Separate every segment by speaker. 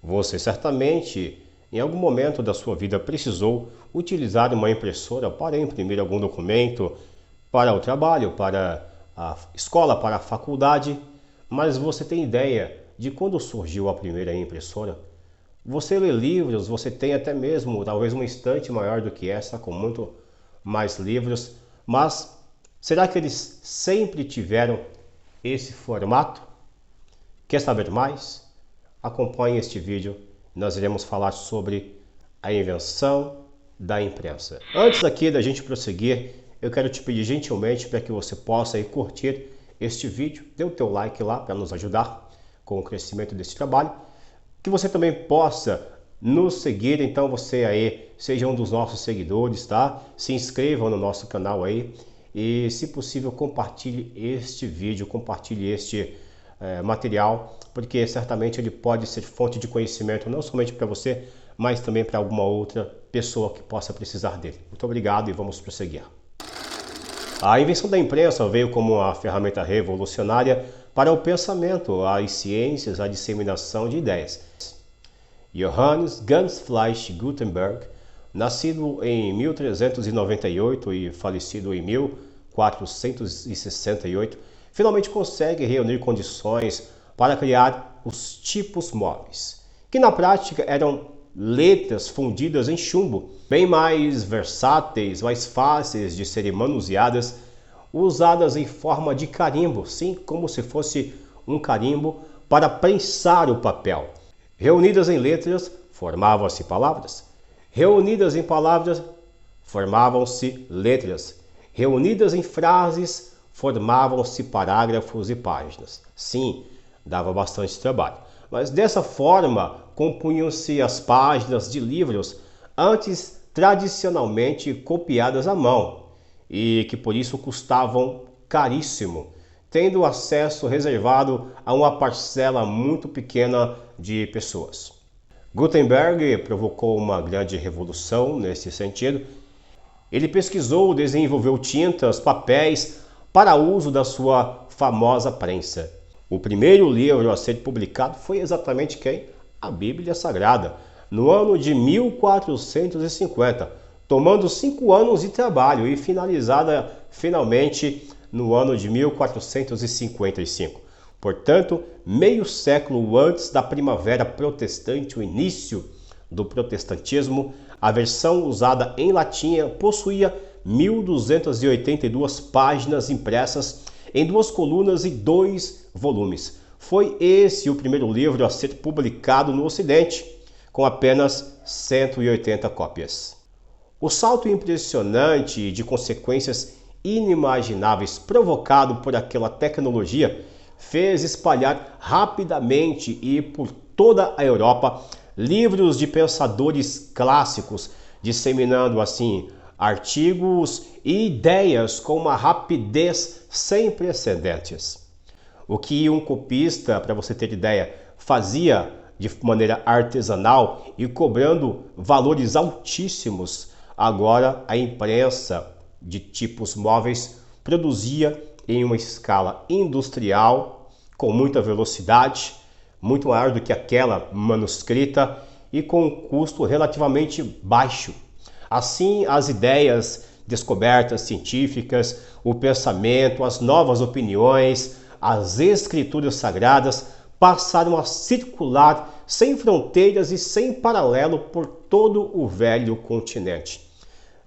Speaker 1: Você certamente, em algum momento da sua vida, precisou utilizar uma impressora para imprimir algum documento para o trabalho, para a escola, para a faculdade, mas você tem ideia de quando surgiu a primeira impressora? Você lê livros, você tem até mesmo talvez uma estante maior do que essa, com muito mais livros, mas será que eles sempre tiveram esse formato? Quer saber mais? Acompanhe este vídeo, nós iremos falar sobre a invenção da imprensa. Antes aqui da gente prosseguir, eu quero te pedir gentilmente para que você possa aí curtir este vídeo, dê o teu like lá para nos ajudar com o crescimento desse trabalho, que você também possa nos seguir, então você aí seja um dos nossos seguidores, tá? Se inscreva no nosso canal aí e, se possível, compartilhe este vídeo, compartilhe este material, porque certamente ele pode ser fonte de conhecimento não somente para você, mas também para alguma outra pessoa que possa precisar dele. Muito obrigado e vamos prosseguir. A invenção da imprensa veio como uma ferramenta revolucionária para o pensamento, as ciências, a disseminação de ideias. Johannes Gans-Fleisch Gutenberg, nascido em 1398 e falecido em 1468, finalmente consegue reunir condições para criar os tipos móveis, que na prática eram letras fundidas em chumbo, bem mais versáteis, mais fáceis de serem manuseadas, usadas em forma de carimbo, sim, como se fosse um carimbo para prensar o papel. Reunidas em letras, formavam-se palavras. Reunidas em palavras, formavam-se letras. Reunidas em frases, formavam-se parágrafos e páginas. Sim, dava bastante trabalho. Mas dessa forma, compunham-se as páginas de livros antes tradicionalmente copiadas à mão e que por isso custavam caríssimo, tendo acesso reservado a uma parcela muito pequena de pessoas. Gutenberg provocou uma grande revolução nesse sentido. Ele pesquisou e desenvolveu tintas, papéis para uso da sua famosa prensa. O primeiro livro a ser publicado foi exatamente quem? A Bíblia Sagrada, no ano de 1450, tomando 5 anos de trabalho e finalizada finalmente no ano de 1455. Portanto, meio século antes da Primavera Protestante, o início do protestantismo, a versão usada em latim possuía 1282 páginas impressas em 2 colunas e 2 volumes. Foi esse o primeiro livro a ser publicado no Ocidente, com apenas 180 cópias. O salto impressionante e de consequências inimagináveis provocado por aquela tecnologia fez espalhar rapidamente e por toda a Europa livros de pensadores clássicos, disseminando assim artigos e ideias com uma rapidez sem precedentes. O que um copista, para você ter ideia, fazia de maneira artesanal e cobrando valores altíssimos, agora a imprensa de tipos móveis produzia em uma escala industrial, com muita velocidade, muito maior do que aquela manuscrita e com um custo relativamente baixo. Assim, as ideias, descobertas científicas, o pensamento, as novas opiniões, as escrituras sagradas passaram a circular sem fronteiras e sem paralelo por todo o velho continente.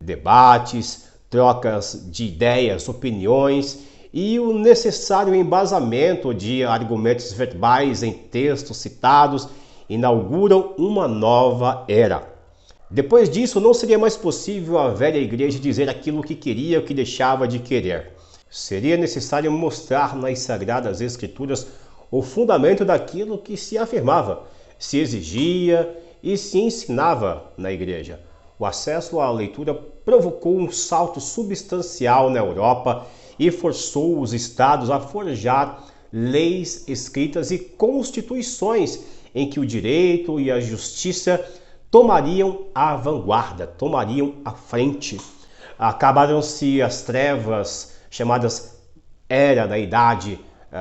Speaker 1: Debates, trocas de ideias, opiniões e o necessário embasamento de argumentos verbais em textos citados inauguram uma nova era. Depois disso, não seria mais possível a velha igreja dizer aquilo que queria ou que deixava de querer. Seria necessário mostrar nas Sagradas Escrituras o fundamento daquilo que se afirmava, se exigia e se ensinava na igreja. O acesso à leitura provocou um salto substancial na Europa e forçou os estados a forjar leis escritas e constituições em que o direito e a justiça tomariam a vanguarda, tomariam a frente. Acabaram-se as trevas, chamadas Era da Idade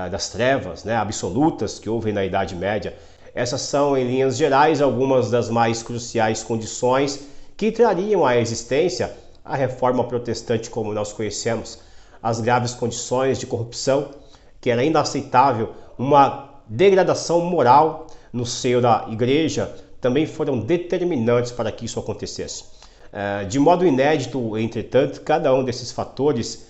Speaker 1: das Trevas, absolutas, que houve na Idade Média. Essas são, em linhas gerais, algumas das mais cruciais condições que trariam à existência a reforma protestante como nós conhecemos. As graves condições de corrupção, que era inaceitável, uma degradação moral no seio da igreja, também foram determinantes para que isso acontecesse. De modo inédito, entretanto, cada um desses fatores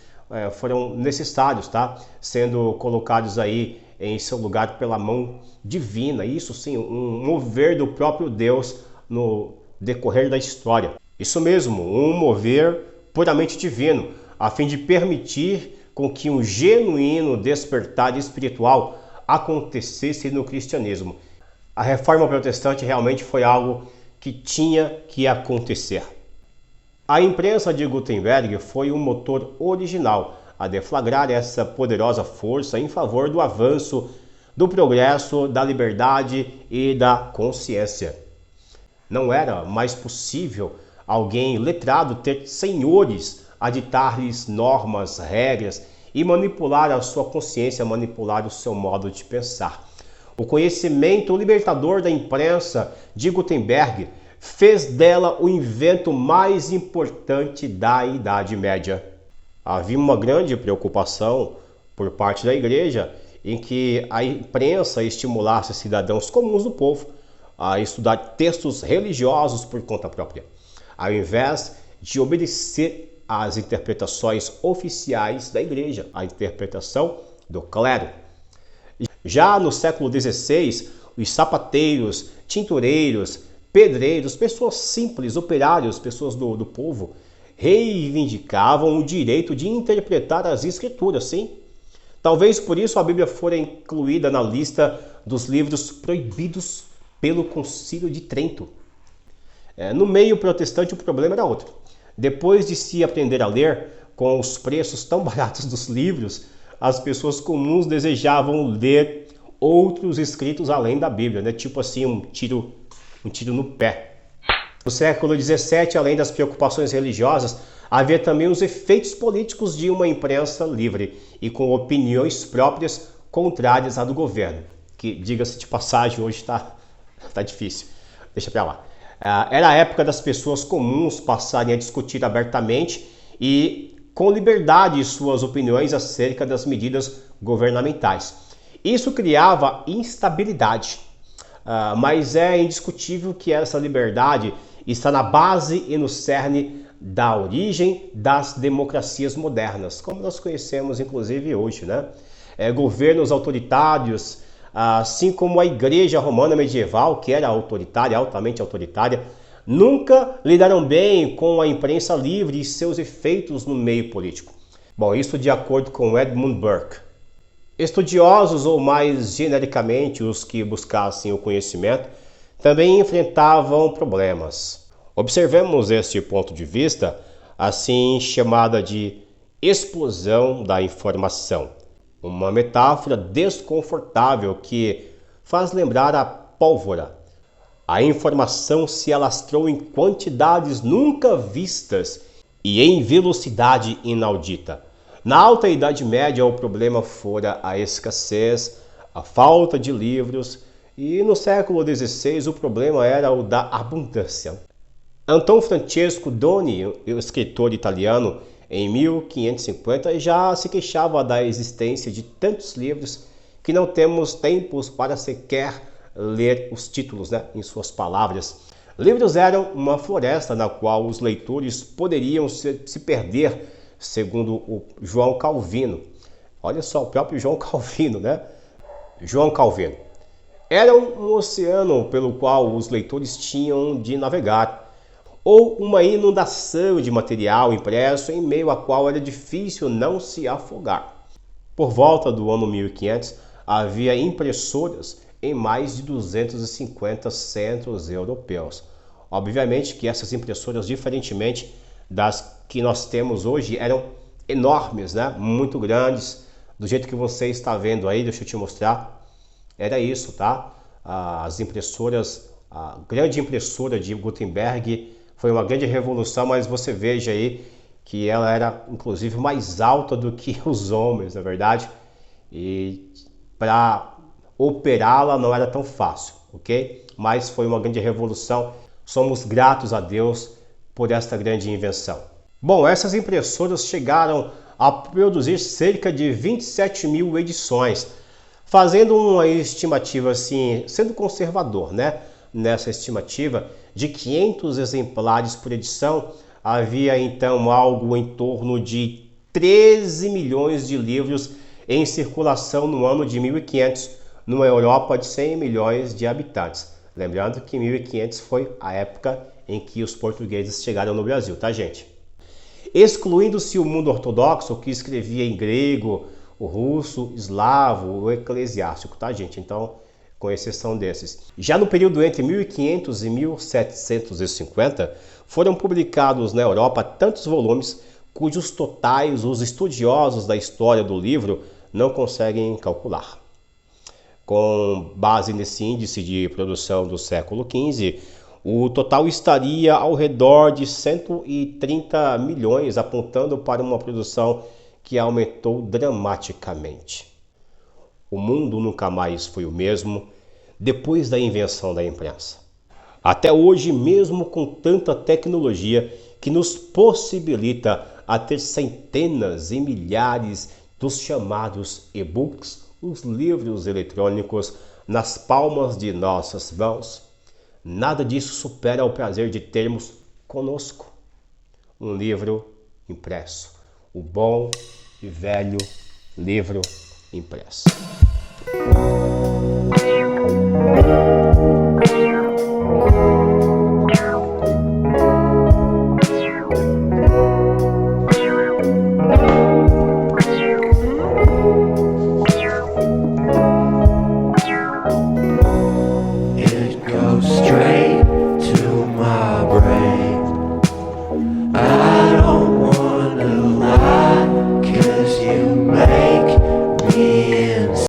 Speaker 1: foram necessários, tá? Sendo colocados aí em seu lugar pela mão divina, isso sim, um mover do próprio Deus no decorrer da história. Isso mesmo, um mover puramente divino, a fim de permitir com que um genuíno despertar espiritual acontecesse no cristianismo. A reforma protestante realmente foi algo que tinha que acontecer. A imprensa de Gutenberg foi o motor original a deflagrar essa poderosa força em favor do avanço, do progresso, da liberdade e da consciência. Não era mais possível alguém letrado ter senhores a ditar-lhes normas, regras e manipular a sua consciência, manipular o seu modo de pensar. O conhecimento libertador da imprensa de Gutenberg fez dela o invento mais importante da Idade Média. Havia uma grande preocupação por parte da igreja em que a imprensa estimulasse cidadãos comuns do povo a estudar textos religiosos por conta própria, ao invés de obedecer às interpretações oficiais da igreja, a interpretação do clero. Já no século XVI, os sapateiros, tintureiros, pedreiros, pessoas simples, operários, pessoas do povo, reivindicavam o direito de interpretar as escrituras, sim. Talvez por isso a Bíblia fora incluída na lista dos livros proibidos pelo Concílio de Trento. No meio protestante o problema era outro. Depois de se aprender a ler, com os preços tão baratos dos livros, as pessoas comuns desejavam ler outros escritos além da Bíblia, né? Tipo assim, um tiro no pé. No século XVII, além das preocupações religiosas, havia também os efeitos políticos de uma imprensa livre e com opiniões próprias contrárias à do governo, que, diga-se de passagem, hoje está difícil. Deixa pra lá. Era a época das pessoas comuns passarem a discutir abertamente e com liberdade suas opiniões acerca das medidas governamentais. Isso criava instabilidade, mas é indiscutível que essa liberdade está na base e no cerne da origem das democracias modernas, como nós conhecemos inclusive hoje, né? Governos autoritários, assim como a Igreja Romana medieval, que era autoritária, altamente autoritária, nunca lidaram bem com a imprensa livre e seus efeitos no meio político. Bom, isso de acordo com Edmund Burke. Estudiosos, ou mais genericamente os que buscassem o conhecimento, também enfrentavam problemas. Observemos este ponto de vista, assim chamada de explosão da informação, uma metáfora desconfortável que faz lembrar a pólvora. A informação se alastrou em quantidades nunca vistas e em velocidade inaudita. Na Alta Idade Média, o problema fora a escassez, a falta de livros, e no século XVI o problema era o da abundância. Anton Francesco Doni, o escritor italiano, em 1550 já se queixava da existência de tantos livros que não temos tempos para sequer ler os títulos, né, em suas palavras. Livros eram uma floresta na qual os leitores poderiam se perder, segundo o João Calvino. Olha só, o próprio João Calvino, né? João Calvino. Era um oceano pelo qual os leitores tinham de navegar, ou uma inundação de material impresso em meio à qual era difícil não se afogar. Por volta do ano 1500, havia impressoras em mais de 250 centros europeus. Obviamente que essas impressoras, diferentemente das que nós temos hoje, eram enormes, né? Muito grandes, do jeito que você está vendo aí, deixa eu te mostrar. Era isso, tá? As impressoras, a grande impressora de Gutenberg foi uma grande revolução, mas você veja aí que ela era inclusive mais alta do que os homens, na verdade. E para operá-la não era tão fácil, ok? Mas foi uma grande revolução. Somos gratos a Deus por esta grande invenção. Bom, essas impressoras chegaram a produzir cerca de 27 mil edições, fazendo uma estimativa assim, sendo conservador, né? Nessa estimativa de 500 exemplares por edição, havia então algo em torno de 13 milhões de livros em circulação no ano de 1500, numa Europa de 100 milhões de habitantes. Lembrando que 1500 foi a época em que os portugueses chegaram no Brasil, tá, gente? Excluindo-se o mundo ortodoxo, que escrevia em grego, o russo, eslavo, o eclesiástico, tá, gente? Então, com exceção desses. Já no período entre 1500 e 1750, foram publicados na Europa tantos volumes cujos totais os estudiosos da história do livro não conseguem calcular. Com base nesse índice de produção do século XV, o total estaria ao redor de 130 milhões, apontando para uma produção que aumentou dramaticamente. O mundo nunca mais foi o mesmo depois da invenção da imprensa. Até hoje, mesmo com tanta tecnologia que nos possibilita a ter centenas e milhares dos chamados e-books, os livros eletrônicos, nas palmas de nossas mãos, nada disso supera o prazer de termos conosco um livro impresso, o bom e velho livro impresso.
Speaker 2: It goes straight